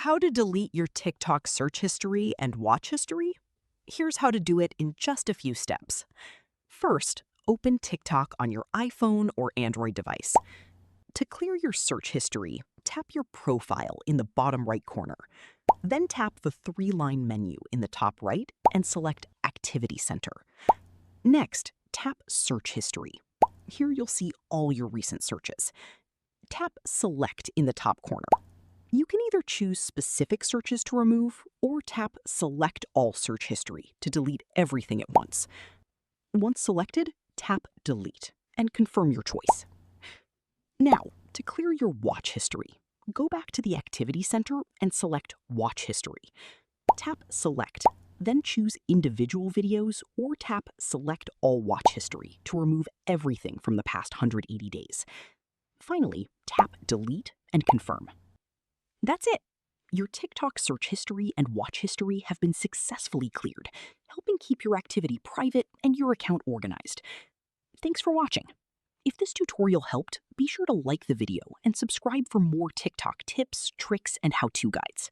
How to delete your TikTok search history and watch history? Here's how to do it in just a few steps. First, open TikTok on your iPhone or Android device. To clear your search history, tap your profile in the bottom right corner. Then tap the three-line menu in the top right and select Activity Center. Next, tap Search History. Here you'll see all your recent searches. Tap Select in the top corner. You can either choose specific searches to remove or tap Select All Search History to delete everything at once. Once selected, tap Delete and confirm your choice. Now, to clear your watch history, go back to the Activity Center and select Watch History. Tap Select, then choose Individual Videos or tap Select All Watch History to remove everything from the past 180 days. Finally, tap Delete and confirm. That's it. Your TikTok search history and watch history have been successfully cleared, helping keep your activity private and your account organized. Thanks for watching. If this tutorial helped, be sure to like the video and subscribe for more TikTok tips, tricks, and how-to guides.